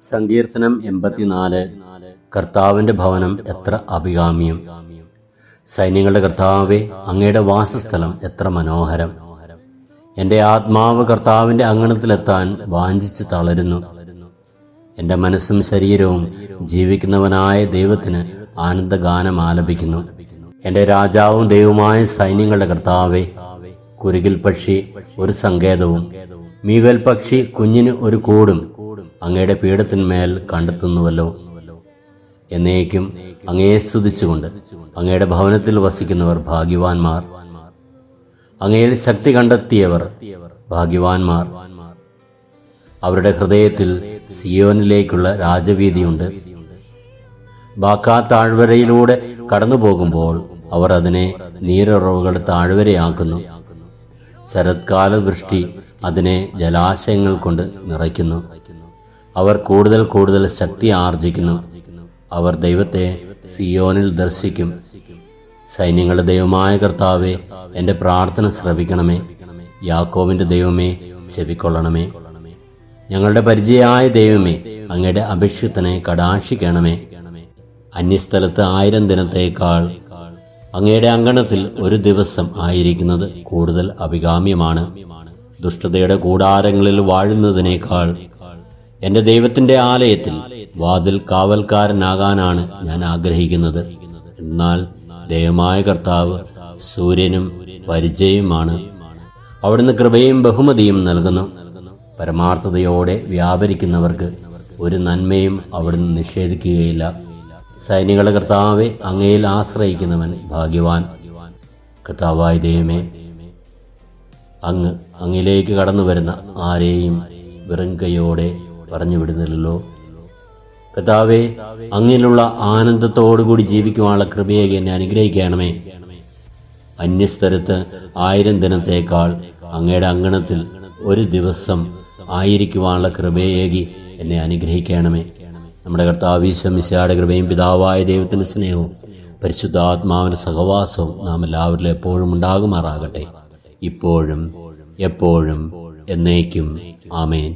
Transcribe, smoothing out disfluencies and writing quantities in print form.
സങ്കീർത്തനം 84. കർത്താവിന്റെ ഭവനം എത്ര അഭികാമ്യം! സൈന്യങ്ങളുടെ കർത്താവേ, അങ്ങയുടെ വാസസ്ഥലം എത്ര മനോഹരം! എന്റെ ആത്മാവ് കർത്താവിന്റെ അങ്കണത്തിലെത്താൻ വാഞ്ചിച്ച് തളരുന്നു. എന്റെ മനസ്സും ശരീരവും ജീവിക്കുന്നവനായ ദൈവത്തിന് ആനന്ദഗാനം ആലപിക്കുന്നു. എന്റെ രാജാവും ദൈവവുമായ സൈന്യങ്ങളുടെ കർത്താവേ, കുരുകിൽ പക്ഷി ഒരു സങ്കേതവും മീവൽ പക്ഷി കുഞ്ഞിന് ഒരു കൂടും അങ്ങയുടെ പീഠത്തിന്മേൽ കണ്ടെത്തുന്നുവല്ലോ. എന്നേക്കും അങ്ങയെ സ്തുതിച്ചുകൊണ്ട് അങ്ങയുടെ ഭവനത്തിൽ വസിക്കുന്നവർ ഭാഗ്യവാന്മാർ. അങ്ങയിൽ ശക്തി കണ്ടെത്തിയവർ ഭാഗ്യവാന്മാർ. അവരുടെ ഹൃദയത്തിൽ സിയോനിലേക്കുള്ള രാജവീതിയുണ്ട്. ബാക്കാ താഴ്വരയിലൂടെ കടന്നു പോകുമ്പോൾ അവർ അതിനെ നീരുറവുകളുടെ താഴ്വരയാക്കുന്നു. ശരത്കാല വൃഷ്ടി അതിനെ ജലാശയങ്ങൾ കൊണ്ട് നിറയ്ക്കുന്നു. അവർ കൂടുതൽ കൂടുതൽ ശക്തി ആർജിക്കുന്നു. അവർ ദൈവത്തെ സിയോനിൽ ദർശിക്കും. സൈന്യങ്ങളുടെ ദൈവമായ കർത്താവേ, എന്റെ പ്രാർത്ഥന ശ്രവിക്കണമേ. യാക്കോബിന്റെ ദൈവമേ, ചെവിക്കൊള്ളണമേ. ഞങ്ങളുടെ പരിചയമായ ദൈവമേ, അങ്ങയുടെ അഭിഷിക്തനെ കടാക്ഷിക്കണമേ. അന്യസ്ഥലത്ത് 1000 ദിനത്തേക്കാൾ അങ്ങയുടെ അങ്കണത്തിൽ ഒരു ദിവസം ആയിരിക്കുന്നത് കൂടുതൽ അഭികാമ്യമാണ്. ദുഷ്ടതയുടെ കൂടാരങ്ങളിൽ വാഴുന്നതിനേക്കാൾ എന്റെ ദൈവത്തിന്റെ ആലയത്തിൽ വാതിൽ കാവൽക്കാരനാകാനാണ് ഞാൻ ആഗ്രഹിക്കുന്നത്. എന്നാൽ ദൈവമായ കർത്താവ് സൂര്യനും പരിചയവുമാണ്. അവിടുന്ന് കൃപയും ബഹുമതിയും നൽകുന്നു. പരമാർത്ഥതയോടെ വ്യാപരിക്കുന്നവർക്ക് ഒരു നന്മയും അവിടുന്ന് നിഷേധിക്കുകയില്ല. സൈന്യങ്ങളുടെ കർത്താവെ, അങ്ങയിൽ ആശ്രയിക്കുന്നവൻ ഭാഗ്യവാൻ. കർത്താവായ ദൈവമേ, അങ്ങിലേക്ക് കടന്നു വരുന്ന ആരെയും വെറും കൈയോടെ പറഞ്ഞു വിടുന്നില്ലല്ലോ. കർത്താവേ, അങ്ങിലുള്ള ആനന്ദത്തോടുകൂടി ജീവിക്കുവാനുള്ള കൃപയേകി എന്നെ അനുഗ്രഹിക്കണമേ. അന്യസ്ഥലത്ത് 1000 ദിനത്തേക്കാൾ അങ്ങയുടെ അങ്കണത്തിൽ ഒരു ദിവസം ആയിരിക്കുവാനുള്ള കൃപയേകി എന്നെ അനുഗ്രഹിക്കണമേ. നമ്മുടെ കർത്താവ് ഈശോ മിശിഹായുടെ കൃപയും പിതാവായ ദൈവത്തിന്റെ സ്നേഹവും പരിശുദ്ധാത്മാവിന്റെ സഹവാസവും നാം എല്ലാവരിലും എപ്പോഴും ഉണ്ടാകുമാറാകട്ടെ, ഇപ്പോഴും എപ്പോഴും എന്നേക്കും. ആമേൻ.